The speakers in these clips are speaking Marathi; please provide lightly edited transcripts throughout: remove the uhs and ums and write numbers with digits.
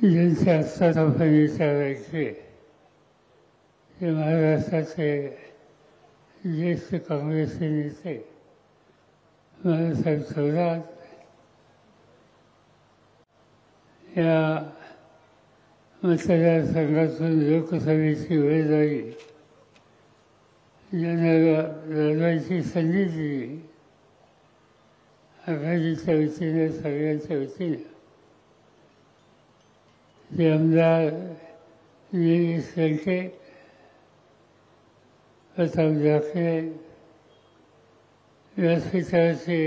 ज्यांचे असतात आपण विचारायचे ते महाराष्ट्राचे ज्येष्ठ काँग्रेसचे नेते बाळासाहेब थोरात या मतदारसंघातून लोकसभेची वेळ झाली, ज्यांना लढवायची संधी दिली आघाडीच्या वतीने, सगळ्यांच्या वतीने, ते आमदार निलेश लंके, प्रताप जाखरे, व्यासपीठाचे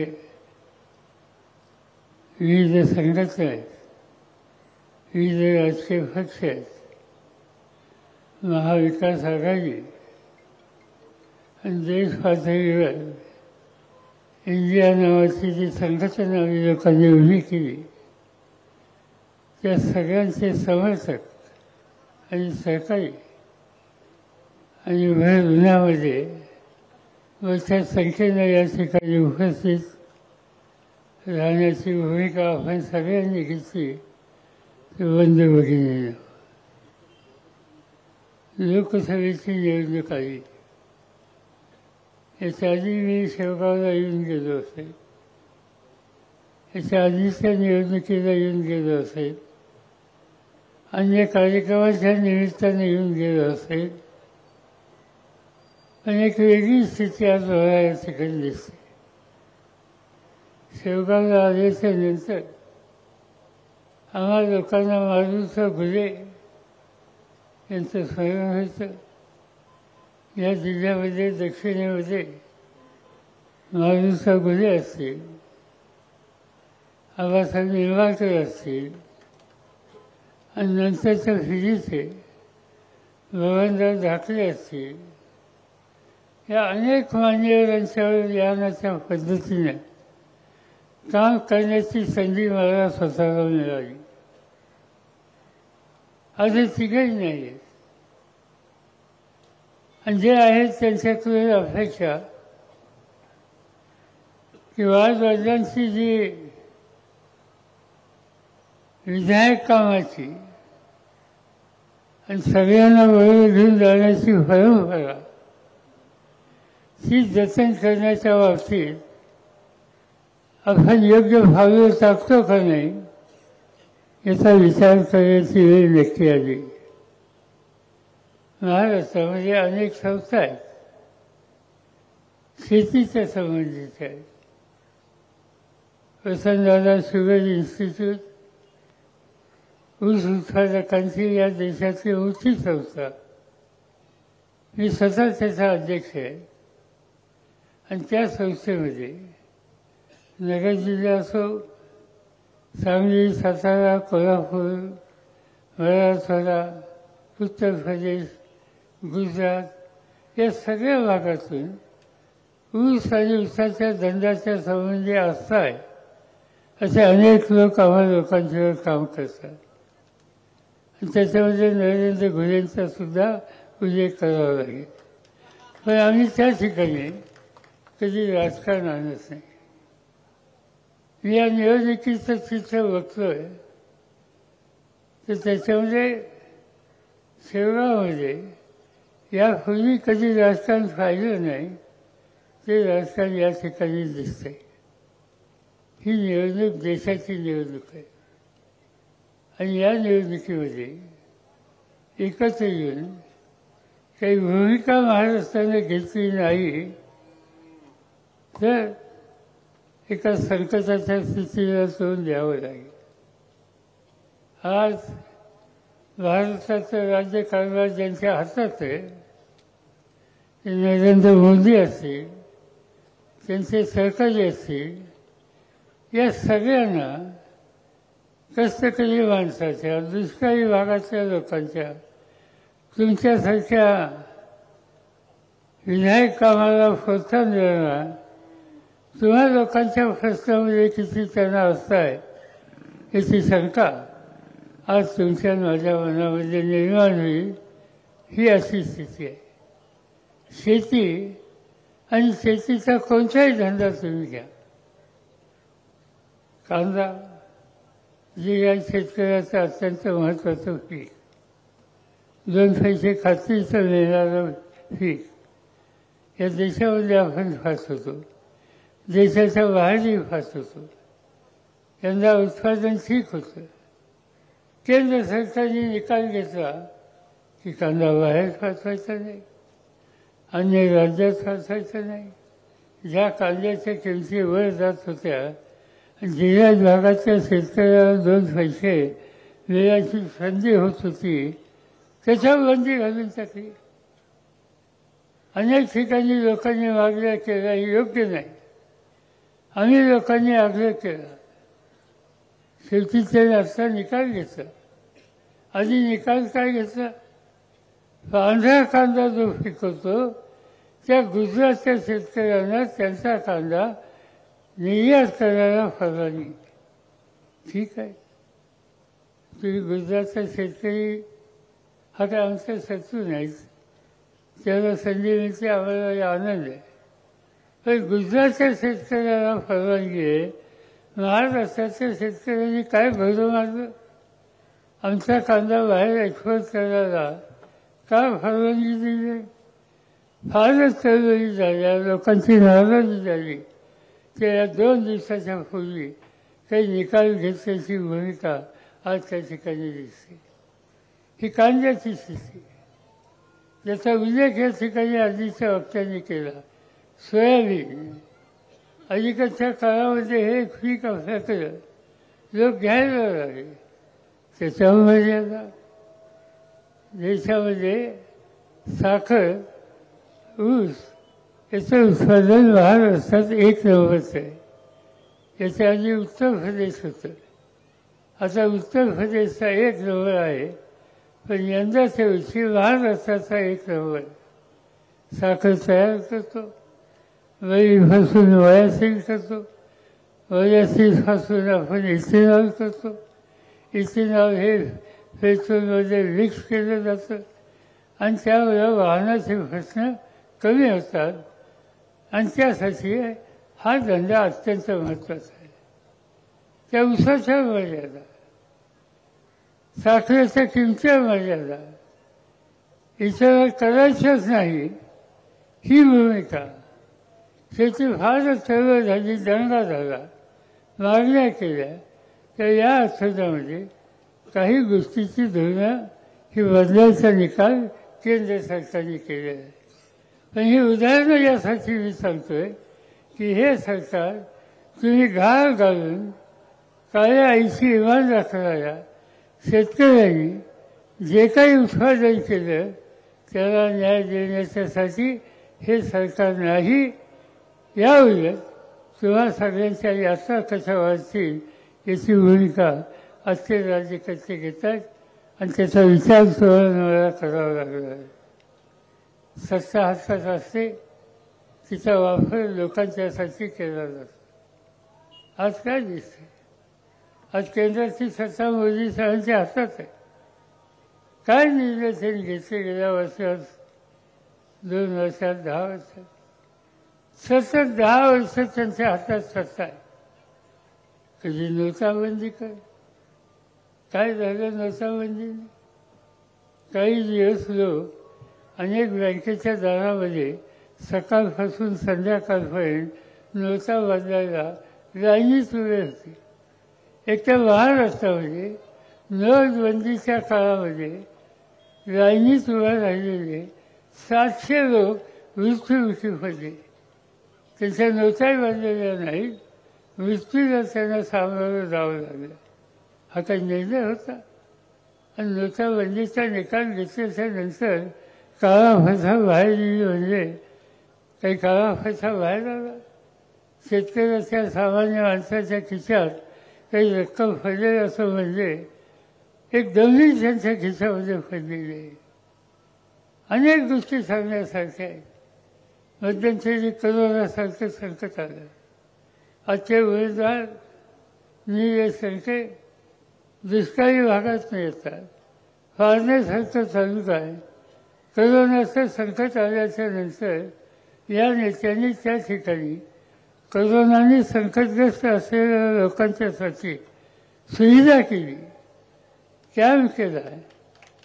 विविध संघटना आहेत, विविध राजकीय पक्ष आहेत, महाविकास आघाडी आणि देश पातळीवर इंडिया नावाची जी संघटना लोकांनी उभी केली, त्या सगळ्यांचे समर्थक आणि सहकारी आणि भर उन्हामध्ये मोठ्या संख्येनं या ठिकाणी उपस्थित राहण्याची भूमिका आपण सगळ्यांनी घेतली. ते बंद भगिनीनं लोकसभेची निवडणूक आली. याच्या आधी मी शेवगावला येऊन गेलो असेल, याच्या आधीच्या निवडणुकीला येऊन गेलो असेल, अन्य कार्यक्रमाच्या निमित्ताने येऊन गेलो असेल, पण एक वेगळी स्थिती आज मला या ठिकाणी दिसते. शेवगावला आल्याच्या नंतर आम्हा लोकांना मारुसा घुले यांचं स्मरण व्हायचं. या जिल्ह्यामध्ये दक्षिणेमध्ये मारुसा घुले असतील, आबासाहेब निंबाळकर असतील, आणि नंतरच्या पिढीचे बबनराव धाकले असतील, या अनेक मान्यवरांच्यावर यानाच्या पद्धतीने काम करण्याची संधी मला स्वतःला मिळाली. आज हे तिघही नाही आहेत, आणि जे आहेत त्यांच्याकडे अपेक्षा की वडिलांची जी विधायक कामाची आणि सगळ्यांना बरोबर घेऊन जाण्याची परंपरा ती जतन करण्याच्या बाबतीत आपण योग्य पावलं टाकतो का नाही याचा विचार करण्याची वेळ नक्की आली. महाराष्ट्रामध्ये अनेक संस्था आहेत, शेतीच्या संबंधित आहेत. वसंतदादा शुगर इन्स्टिट्यूट ऊस उत्पादकांची या देशातली मोठी संस्था, मी स्वतः त्याचा अध्यक्ष आहे. आणि त्या संस्थेमध्ये नगर जिल्हा असो, सांगली, सातारा, कोल्हापूर, मराठवाडा, उत्तर प्रदेश, गुजरात या सगळ्या भागातून ऊस आणि ऊसाच्या धंद्याच्या संबंधी आस्था आहे असे अनेक लोक आम्हा लोकांच्यावर काम करतात. आणि त्याच्यामध्ये नरेंद्र घुलेंचा सुद्धा उल्लेख करावा लागेल. पण आम्ही त्या ठिकाणी कधी राजकारण आणत नाही. मी या निवडणुकीचं चित्र बघतोय तर त्याच्यामध्ये शेवगावमध्ये यापूर्वी कधी राजकारण पाहिलं नाही ते राजकारण या ठिकाणी दिसतंय. ही निवडणूक देशाची निवडणूक आहे आणि या निवडणुकीमध्ये एकत्र येऊन काही भूमिका महाराष्ट्राने घेतली नाही तर एका संकटाच्या स्थितीला तोंड द्यावं लागेल. आज भारताचं राज्यकारभार ज्यांच्या हातात आहे ते नरेंद्र मोदी असतील, त्यांचे सहकारी असतील, या सगळ्यांना कष्टकरी माणसाच्या, दुष्काळी भागातल्या लोकांच्या, तुमच्यासारख्या विधायक कामाला प्रोत्साहन देणार, तुम्हा लोकांच्या प्रश्नामध्ये किती त्यांना असताय याची शंका आज तुमच्या माझ्या मनामध्ये निर्माण होईल. ही अशी स्थिती आहे. शेती आणि शेतीचा कोणताही धंदा तुम्ही घ्या, कांदा, जे या शेतकऱ्याचं अत्यंत महत्त्वाचं पीक, 2 पैसे खात्रीचं मिळणारं पीक, या देशामध्ये आपण फास होतो, देशाच्या बाहेरही फास होतो. यंदा उत्पादन ठीक होतं. केंद्र सरकारने निकाल घेतला की कांदा बाहेर फासवायचा नाही, अन्य राज्यात फासवायचा नाही. ज्या कांद्याच्या किमती वर जात होत्या, जिल्ह्यात भागाच्या शेतकऱ्याला 2 पैसे मिळायची संधी होत होती, त्याच्यावर बंदी घालून टाकली. अनेक ठिकाणी लोकांनी मागण्या केल्या, हे योग्य नाही. आम्ही लोकांनी आग्रह केला. शेवटी त्याने असा निकाल घेतला. आधी निकाल काय घेतला? पांढरा कांदा जो पिकवतो त्या गुजरातच्या शेतकऱ्यांना त्यांचा कांदा निर्यात करायला परवानगी. ठीक आहे, तुम्ही गुजरातचा शेतकरी हा काय आमचा शत्रू नाहीच, त्याला संधी मिळते, आम्हाला आनंद आहे. पण गुजरातच्या शेतकऱ्याला परवानगी आहे, महाराष्ट्राच्या शेतकऱ्यांनी काय भरं मारलं? आमचा कांदा बाहेर एक्सपोर्ट करायला का परवानगी दिली? फारच चळवळी झाल्या, लोकांची नाराजी झाली. त्या 2 दिवसाच्या पूर्वी काही निकाल घेतल्याची भूमिका आज त्या ठिकाणी दिसते. ही कांद्याची स्थिती, ज्याचा उल्लेख या ठिकाणी आधीच्या वक्त्यांनी केला. सोयाबीन अलीकडच्या काळामध्ये हे पीक असल्याकडे लोक घ्यायला लागले. त्याच्यावर मर्यादा. देशामध्ये साखर, ऊस याचं उत्पादन महाराष्ट्रात 1 नंबरचं आहे. याच्या आधी उत्तर प्रदेश होतं, आता उत्तर प्रदेशचा 1 नंबर आहे. पण यंदाच्या वर्षी महाराष्ट्राचा 1 नंबर. साखर तयार करतो, वरीपासून वयासील करतो, वयासीलपासून आपण इथेनॉल करतो. इथेनॉल हे पेट्रोलमध्ये मिक्स केलं जातं आणि त्यामुळे वाहनाचे प्रश्न कमी होतात. आणि त्यासाठी हा धंदा अत्यंत महत्त्वाचा आहे. त्या ऊसाच्या मर्यादा, साखरेच्या किमतीच्या मर्यादा, इतर करायचंच नाही ही भूमिका. शेती फारच चळवळ झाली, दंगा झाला, मागण्या केल्या. तर या आठवड्यामध्ये काही गोष्टीची धोरणं ही बदलायचा निकाल केंद्र सरकारने केलेला आहे. पण ही उदाहरणं यासाठी मी सांगतोय की हे सरकार तुम्ही घाल घालून काळ्या आईची इमान राखणाऱ्या शेतकऱ्यांनी जे काही उत्पादन केलं त्याला न्याय देण्याच्यासाठी हे सरकार नाही. याउलट तुम्हा सगळ्यांच्या यात्रा कशा वाढतील याची भूमिका आजचे राज्यकर्ते घेतात आणि त्याचा विचार तुम्हाला करावा लागला आहे. सत्ता हातात असते, तिचा वापर लोकांच्यासाठी केला जातो. आज काय दिसते? आज केंद्राची सत्ता मोदी साहेबांच्या हातात आहे. काय निर्णय त्यांनी घेतले गेल्या वर्षात, 2 वर्षात, 10 वर्षात? सतत 10 वर्ष त्यांच्या हातात सत्ता आहे. कधी नोटाबंदी कर, काय झालं नोटाबंदीने? काही दिवस लोक अनेक बँकेच्या दारामध्ये सकाळपासून संध्याकाळपर्यंत नोटा बदलायला लाईनीत उभे होते. एक तर महाराष्ट्रामध्ये नोटबंदीच्या काळामध्ये लाईनीत उभे राहिलेले 700 लोक मृत्युमुखी पडले. त्यांच्या नोटाही बदललेल्या नाहीत, मृत्यूला त्यांना सामोरं जावं लागलं. हा काही निर्णय होता? आणि नोटाबंदीचा निकाल घेतल्याच्या नंतर काळा पैसा बाहेर गेली म्हणजे काही काळा पैसा बाहेर आला. शेतकऱ्याच्या सामान्य माणसाच्या खिशात काही रक्कम पडलेली असं म्हणजे एक दमली त्यांच्या खिशामध्ये पडलेली आहे. अनेक गोष्टी सांगण्यासारख्या आहेत. मध्यंतरी करोनासारखं संकट आलं. आजचे उमेदवार निळेसारखे दुष्काळी भागात येतात. फाळण्यासारखं चालू आहे. करोनाचं संकट आल्याच्या नंतर या नेत्यांनी त्या ठिकाणी करोनाने संकटग्रस्त असलेल्या लोकांच्यासाठी सुविधा केली, कॅम्प केला,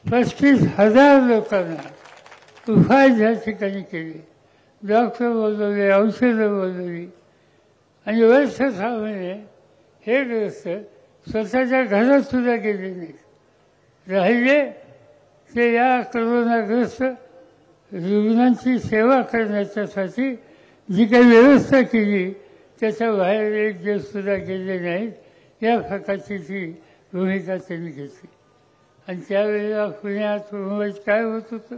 35,000 लोकांना उपाय त्या ठिकाणी केले, डॉक्टर बोलवले, औषधं बोलवली आणि वर्ष 6 महिने हे ग्रस्त स्वतःच्या घरात सुद्धा गेले नाहीत. राहिले ते या करोनाग्रस्त रुग्णांची सेवा करण्याच्यासाठी जी काही व्यवस्था केली त्याच्या बाहेर एक दिवस सुद्धा गेले नाहीत. या प्रकारची ती भूमिका त्यांनी घेतली. आणि त्यावेळेला पुण्यात मुंबईत काय होत होतं,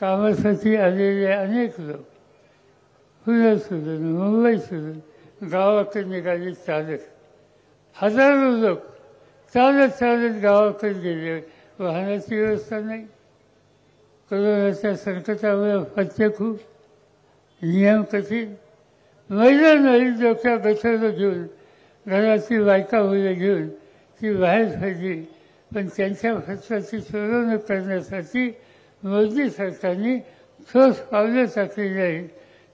कामासाठी आलेले अनेक लोक पुण्यात सोडून मुंबई सोडून गावाकडे निघाले चालत. हजारो लोक चालत चालत गावाकडे गेले. वाहनाची व्यवस्था नाही, कोरोनाच्या संकटामुळे पथ्य खूप, नियम कठीण. महिला नाही डोक्या गठरं घेऊन घराची बायका मुलं घेऊन ती बाहेर पडली. पण त्यांच्या खर्चाची सोडवणूक करण्यासाठी मोदी सरकारने ठोस पावलं टाकलेली आहेत.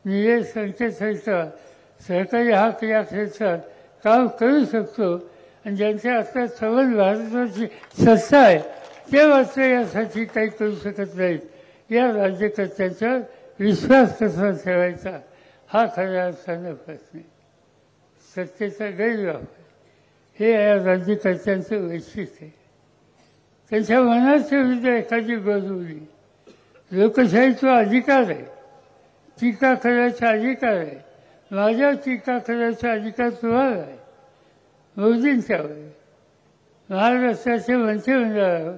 निळे संकेतस्थळ सरकारी हक या क्षेत्रात काम करू शकतो आणि ज्यांच्या आता सबल भारताची सत्ता आहे ते मात्र यासाठी काही करू शकत नाहीत. या राज्यकर्त्यांचा विश्वास कसा ठेवायचा हा खऱ्या अर्थानं प्रश्न आहे. सत्तेचा गैरवापर हे या राज्यकर्त्यांचं वैशिष्ट्य आहे. त्यांच्या मनाच्या विरुद्ध एखादी गोष्ट लोकशाहीचा अधिकार आहे, टीका करायचा अधिकार आहे. माझ्या टीका करायचा अधिकार तुम्हाला आहे. मोदींच्यावर महाराष्ट्राच्या मंत्रिमंडळावर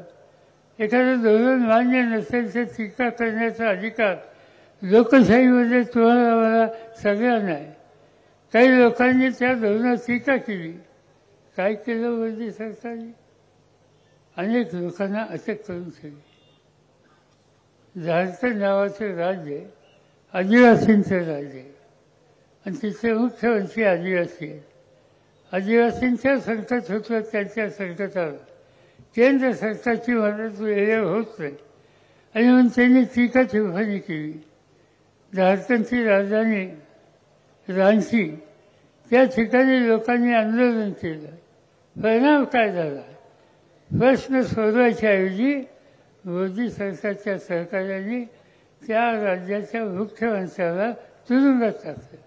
एखादं धोरण मान्य नसेल तर टीका करण्याचा अधिकार लोकशाहीमध्ये तुम्हाला मला सगळ्यांना आहे. काही लोकांनी त्या धोरणात टीका केली. काय केलं मोदी सरकारने? अनेक लोकांना अटक करून ठेवली. झारखंड नावाचं राज्य आदिवासींचं राज्य आहे आणि तिथे मुख्यमंत्री आदिवासी आहेत. आदिवासींच्या संकट होतं, त्यांच्या संकटाला केंद्र सरकारची मदत वेळेवर होत नाही आणि म्हणून त्यांनी टीका टिप्पणी केली. झारखंडची राजधानी रांची त्या ठिकाणी लोकांनी आंदोलन केलं. परिणाम काय झाला? प्रश्न सोडवायच्या ऐवजी मोदी सरकारच्या सहकार्याने त्या राज्याच्या मुख्यमंत्र्याला तुरुंगात टाकलं.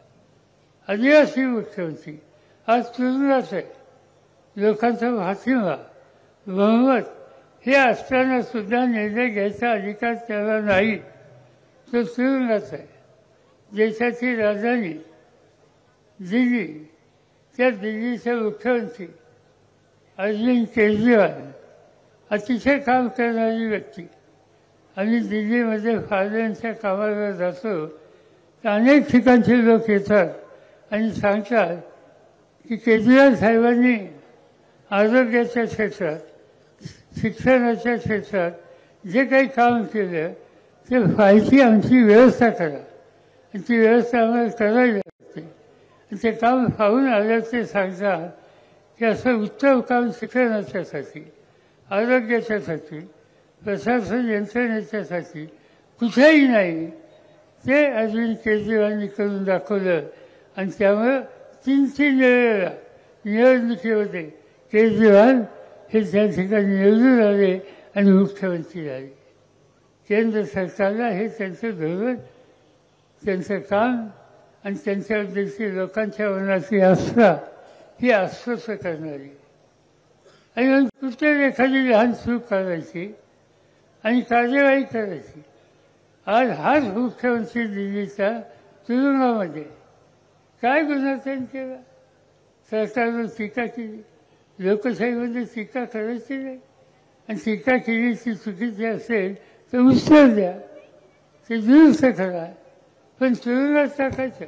आदिवासी मुख्यमंत्री आज तुरुंगात आहे. लोकांचा पाठिंबा बहुमत हे असताना सुद्धा निर्णय घ्यायचा अधिकार त्याला नाही. तो तुरुंगात आहे. देशाची राजधानी दिल्ली, त्या दिल्लीचे मुख्यमंत्री अरविंद केजरीवाल अतिशय काम करणारी व्यक्ती. आम्ही दिल्लीमध्ये पार्लमेंटच्या कामाला जातो तर अनेक ठिकाणचे लोक येतात आणि सांगतात की केजरीवाल साहेबांनी आरोग्याच्या क्षेत्रात, शिक्षणाच्या क्षेत्रात जे काही काम केलं ते व्हायची आमची व्यवस्था करा. आणि ती व्यवस्था आम्हाला करावी लागते. ते काम पाहून आल्याचं ते सांगतात की असं उत्तम काम शिक्षणाच्यासाठी, आरोग्याच्यासाठी, प्रशासन यंत्रणेच्यासाठी कुठेही नाही. ते अरविंद केजरीवालनी करून दाखवलं आणि त्यामुळं 3 वेळेला निवडणुकीमध्ये केजरीवाल हे त्या ठिकाणी निवडून आले आणि मुख्यमंत्री झाले. केंद्र सरकारला हे त्यांचं धोरण, त्यांचं काम आणि त्यांच्याबद्दलची लोकांच्या मनाची आस्था ही आश्वस्त करणारी. आणि कुठे एखादी लहान चूक करायची आणि कार्यवाही करायची. आज हाच मुख्यमंत्री दिल्लीचा तुरुंगामध्ये काय गुन्हा त्यांनी केला? सरकारवर टीका केली. लोकशाहीमध्ये टीका करायची नाही आणि टीका केली ती चुकीची असेल तर उत्तर द्या, ते दुरुस्त करा. पण तुरुंगात टाकायचं.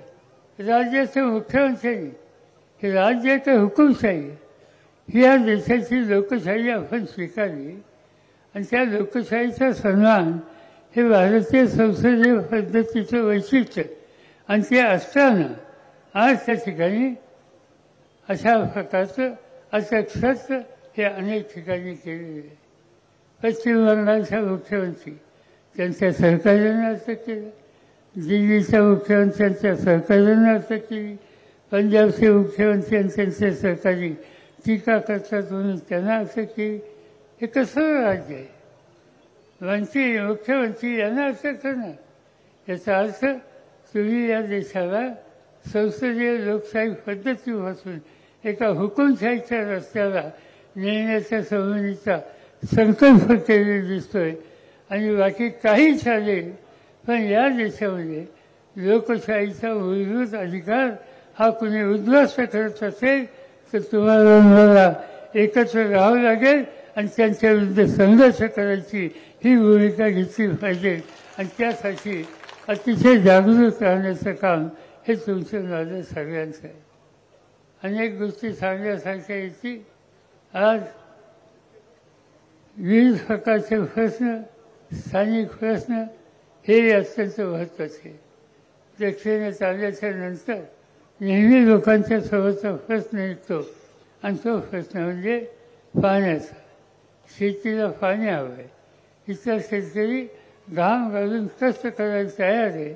राज्याच्या मुख्यमंत्र्यांनी हे राज्य तर हुकुमशाही ही या देशाची लोकशाही आपण स्वीकारली आणि त्या लोकशाहीचा सन्मान हे भारतीय संसदीय पद्धतीचं वैशिष्ट्य आणि ते असताना आज त्या ठिकाणी अशा प्रकारचं अक्षत हे अनेक ठिकाणी केलेले आहे. पश्चिम बंगालचा मुख्यमंत्री त्यांच्या सहकार्यानं असं केलं, दिल्लीच्या मुख्यमंत्र्यांच्या सहकार्यानं असं केली, पंजाबचे मुख्यमंत्री आणि त्यांचे सहकारी टीका करतात म्हणून त्यांना असं की हे कसं राज्य आहे, मुख्यमंत्री यांना असं करणं. याचा अर्थ तुम्ही या देशाला संसदीय लोकशाही पद्धतीपासून एका हुकुमशाहीच्या रस्त्याला नेण्याच्या संबंधीचा संकल्प केलेला दिसतोय. आणि बाकी काही चालेल, पण या देशामध्ये लोकशाहीचा मूलभूत अधिकार हा कुणी उद्ध्वस्त करत असेल तर तुम्हाला मला एकत्र राहावं लागेल आणि त्यांच्या विरुद्ध संघर्ष करायची ही भूमिका घेतली पाहिजे. आणि त्यासाठी अतिशय जागृत राहण्याचं काम हे तुमचं माझं सगळ्यांचं आहे. अनेक गोष्टी सांगण्यासारख्या येतील. आज विविध प्रकारचे प्रश्न, स्थानिक प्रश्न हे अत्यंत महत्त्वाचे. दक्षिणेत चालल्याच्या नंतर नेहमी लोकांच्या समोरचा प्रश्न येतो आणि तो प्रश्न म्हणजे पाण्याचा. शेतीला पाणी हवं आहे. इतर शेतकरी घाम घालून कष्ट करायला तयार आहे,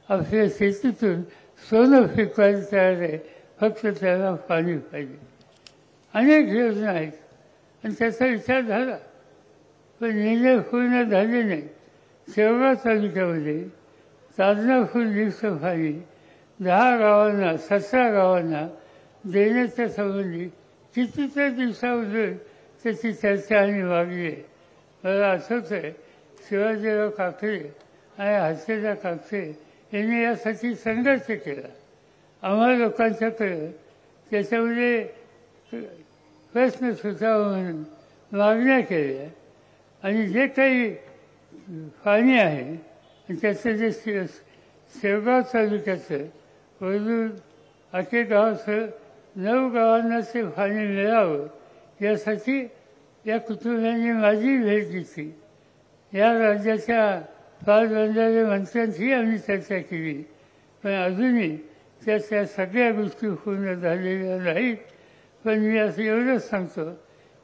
आपल्या शेतीतून सोनं पिकवायला तयार आहे, फक्त त्याला पाणी पाहिजे. अनेक योजना आहेत आणि त्याचा विचार झाला, पण निर्णय पूर्ण झाले नाही. शेवगाव तालुक्यामध्ये ताजनापूर लिफ्टचं पाणी 10 गावांना 17 गावांना देण्याच्या संबंधी कितीतरी दिवसापासून त्याची चर्चा आणि मागणी आहे. मला आठवत आहे शिवाजीराव काकडे आणि हर्षदा काकडे यांनी यासाठी संघर्ष केला. आम्हा लोकांच्याकडे त्याच्यामध्ये प्रश्न सुटावा म्हणून मागण्या केल्या आणि जे काही पाणी आहे आणि त्याचं जे शेवगाव तालुक्याचं वरून आखे गावाचं 9 गावांना ते पाणी मिळावं यासाठी या कुटुंबांनी माझी भेट घेतली. या राज्याच्या पालबंधारे मंत्र्यांशी आम्ही चर्चा केली, पण अजूनही त्या सगळ्या गोष्टी पूर्ण झालेल्या नाहीत. पण मी असं एवढंच सांगतो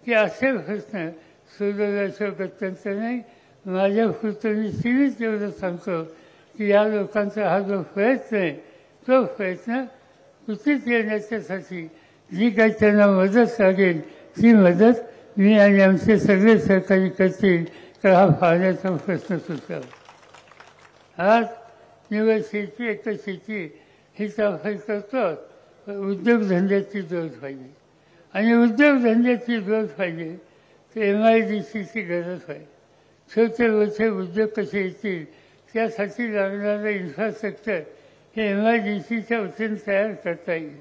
की असे प्रश्न सोडवल्याशिवाय गत्यंतर नाही. माझ्या पुरतं मी सीमित एवढं सांगतो की या लोकांचा हा जो प्रयत्न आहे तो प्रयत्न कृतीत येण्याच्यासाठी जी काही त्यांना मदत लागेल ती मदत मी आणि आमचे सगळे सहकारी करतील तर हा पाण्याचा प्रश्न सुटावा. आज निवड शेती एकतर शेती हीच आपण करतो, पण उद्योगधंद्याची जोड पाहिजे. आणि उद्योगधंद्याची जोड पाहिजे तर MIDCची गरज आहे. छोटे मोठे उद्योग कसे येतील त्यासाठी लागणारं इन्फ्रास्ट्रक्चर हे MIDCच्या वतीने तयार करता येईल.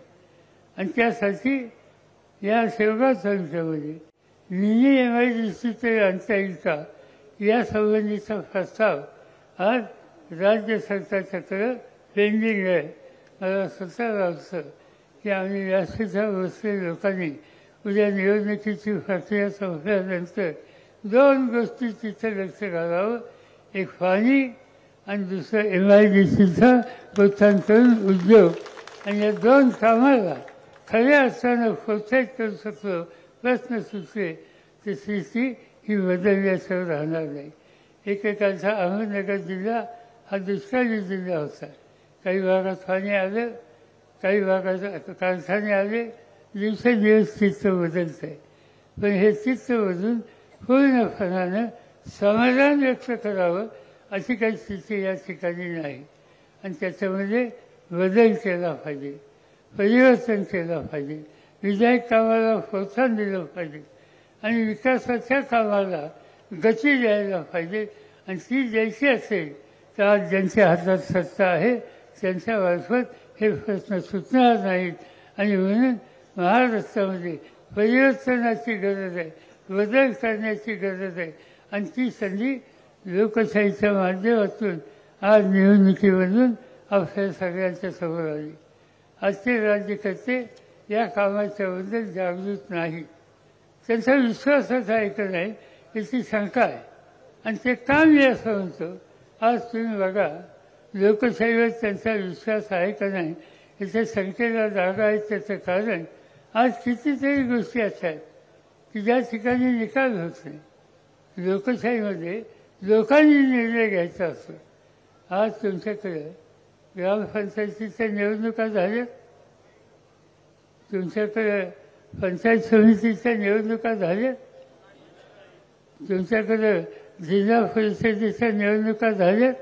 आणि त्यासाठी या शेवगाव तालुक्यामध्ये मिनी MIDC तरी आणता येईल का या संबंधीचा प्रस्ताव आज राज्य सरकारच्याकडं पेंडिंग आहे. मला स्वतः वाटतं की आम्ही व्यासपीठावर बसलेल्या लोकांनी उद्या निवडणुकीची प्रक्रिया संपल्यानंतर 2 गोष्टी तिथं लक्ष घालावं. एक पाणी आणि दुसरं MIDCचा प्रोत्साहन करून उद्योग. आणि या 2 कामाला खऱ्या अर्थानं प्रोत्साहित करू शकतो, प्रश्न सुचले तर स्थिती ही बदलल्याशिवाय राहणार नाही. एकेकाळचा अहमदनगर जिल्हा हा दुष्काळी जिल्हा होता. काही भागात पाणी आलं, काही भागात कारखाने आले, दिवसेंदिवस चित्र बदलत आहे. पण हे चित्र बदलून पूर्णपणानं समाधान व्यक्त करावं अशी काही स्थिती या ठिकाणी नाही. आणि त्याच्यामध्ये बदल केला पाहिजे, परिवर्तन केलं पाहिजे, विधायक कामाला प्रोत्साहन दिलं पाहिजे आणि विकासाच्या कामाला गती द्यायला पाहिजे. आणि ती द्यायची असेल तर आज ज्यांच्या हातात सत्ता आहे त्यांच्या मार्फत हे प्रश्न सुटणार नाहीत. आणि म्हणून महाराष्ट्रामध्ये परिवर्तनाची गरज आहे, बदल करण्याची गरज आहे. आणि ती संधी लोकशाहीच्या माध्यमातून आज निवडणुकीमधून आपल्या सगळ्यांच्या समोर आली. आजचे राज्यकर्ते या कामाच्याबद्दल जागृत नाहीत. त्यांचा विश्वासच आहे का नाही याची शंका आहे. आणि ते का मी असं म्हणतो, आज तुम्ही बघा लोकशाहीवर त्यांचा विश्वास आहे का नाही याच्या शंकेला जागा आहे. त्याचं कारण आज कितीतरी गोष्टी अशा आहेत की ज्या ठिकाणी निकाल होत नाही. लोकशाहीमध्ये लोकांनी निर्णय घ्यायचा असतो. आज तुमच्याकडे ग्रामपंचायतीच्या निवडणुका झाल्या, तुमच्याकडे पंचायत समितीच्या निवडणुका झाल्या, तुमच्याकडे जिल्हा परिषदेच्या निवडणुका झाल्या,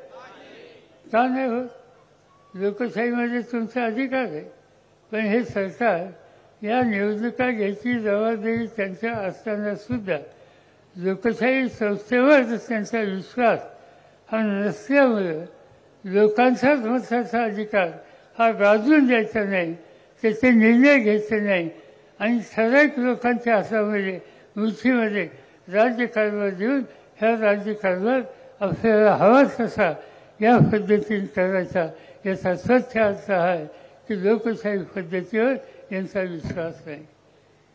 का नाही होत? लोकशाहीमध्ये तुमचा अधिकार आहे. पण हे सरकार या निवडणुका घ्यायची जबाबदारी त्यांच्या असताना सुद्धा लोकशाही संस्थेवर त्यांचा विश्वास हा नसल्यामुळं लोकांचाच मताचा अधिकार हा गाजून द्यायचा नाही, त्याचे निर्णय घ्यायचे नाही आणि ठराविक लोकांच्या हातामध्ये मुठीमध्ये राज्यकारभार देऊन ह्या राज्यकारभार आपल्याला हवा तसा या पद्धतीने करायचा, याचा स्वच्छ अर्थ आहे की लोकशाही पद्धतीवर यांचा विश्वास नाही.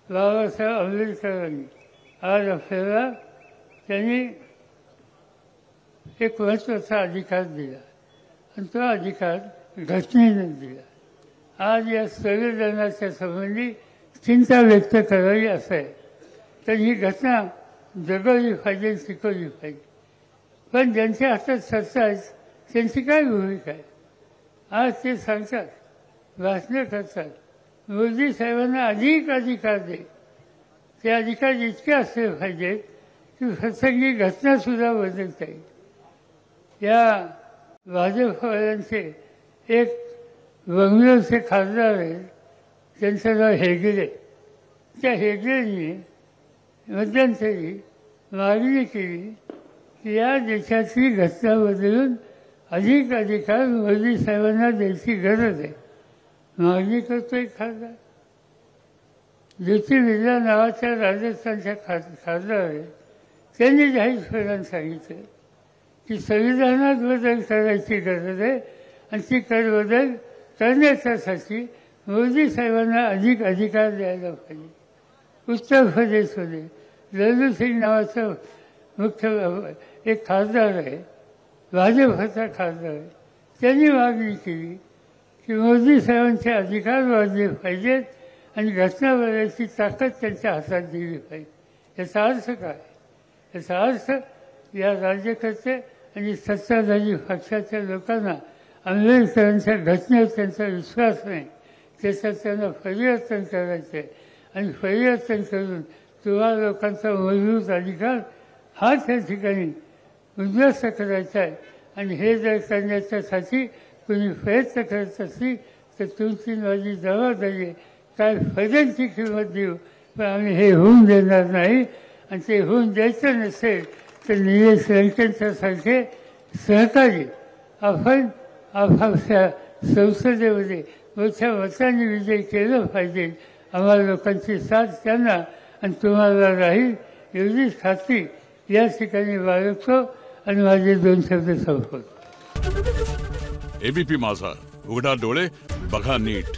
बाबासाहेब आंबेडकरांनी आज आपल्याला त्यांनी एक महत्त्वाचा अधिकार दिला आणि तो अधिकार घटनेने दिला. आज या संविधानाच्या संबंधी चिंता व्यक्त करावी असं आहे. तर ही घटना जगवली पाहिजे, शिकवली पाहिजे. पण ज्यांच्या हातात सत्ता आहे त्यांची काय भूमिका आहे? आज ते सांगतात, भाषणं करतात, मोदी साहेबांना अधिक अधिकार दे. ते अधिकार इतके असले पाहिजेत की प्रसंगी घटनासुद्धा बदलता येईल. या भाजपवाल्यांचे एक बंगलोरचे खासदार आहेत, त्यांचं नाव हेगडे. त्या हेगडेंनी मध्यंतरी मागणी केली की या देशाची घटना बदलून अधिक अधिकार मोदी साहेबांना द्यायची गरज आहे. मागणी करतो एक खासदार. ज्योती बिर्ला नावाच्या राजस्थानच्या खासदार आहेत, त्यांनी जाहीरपणाने सांगितलं की संविधानात बदल करायची गरज आहे आणि ती बदल करण्यासाठी मोदी साहेबांना अधिक अधिकार द्यायला पाहिजे. उत्तर प्रदेशमध्ये लल्लू सिंग नावाचा मुख्य एक खासदार आहे, भाजपचा खासदार आहे, त्यांनी मागणी केली की मोदी साहेबांचे अधिकार वाढले पाहिजेत आणि घटना बदलायची ताकद त्यांच्या हातात दिली पाहिजे. याचा अर्थ काय? याचा अर्थ या राज्यकर्ते आणि सत्ताधारी पक्षाच्या लोकांना आंबेडकरांच्या घटनेवर त्यांचा विश्वास नाही, त्याच्यात त्यांना परिवर्तन करायचं आहे आणि परिवर्तन करून तुम्हा लोकांचा मजबूत अधिकार हा त्या ठिकाणी उद्ध्वस्त करायचा आहे. आणि हे जर करण्याच्यासाठी कोणी प्रयत्न करत असली तर तुमची माझी जबाबदारी आहे. काय फैद्यांची किंमत देऊ, पण आम्ही हे होऊन देणार नाही. आणि ते होऊन द्यायचं नसेल तर निलेश लंकेंच्यासारखे सहकारी आपण आपापल्या संसदेमध्ये मोठ्या मतांनी विजय केलं पाहिजे. आम्हाला लोकांची साथ त्यांना आणि तुम्हाला राहील एवढीच खात्री या ठिकाणी बाळगतो आणि माझे 2 शब्द संपवतो. एबीपी माझा, उघडा डोळे बघा नीट.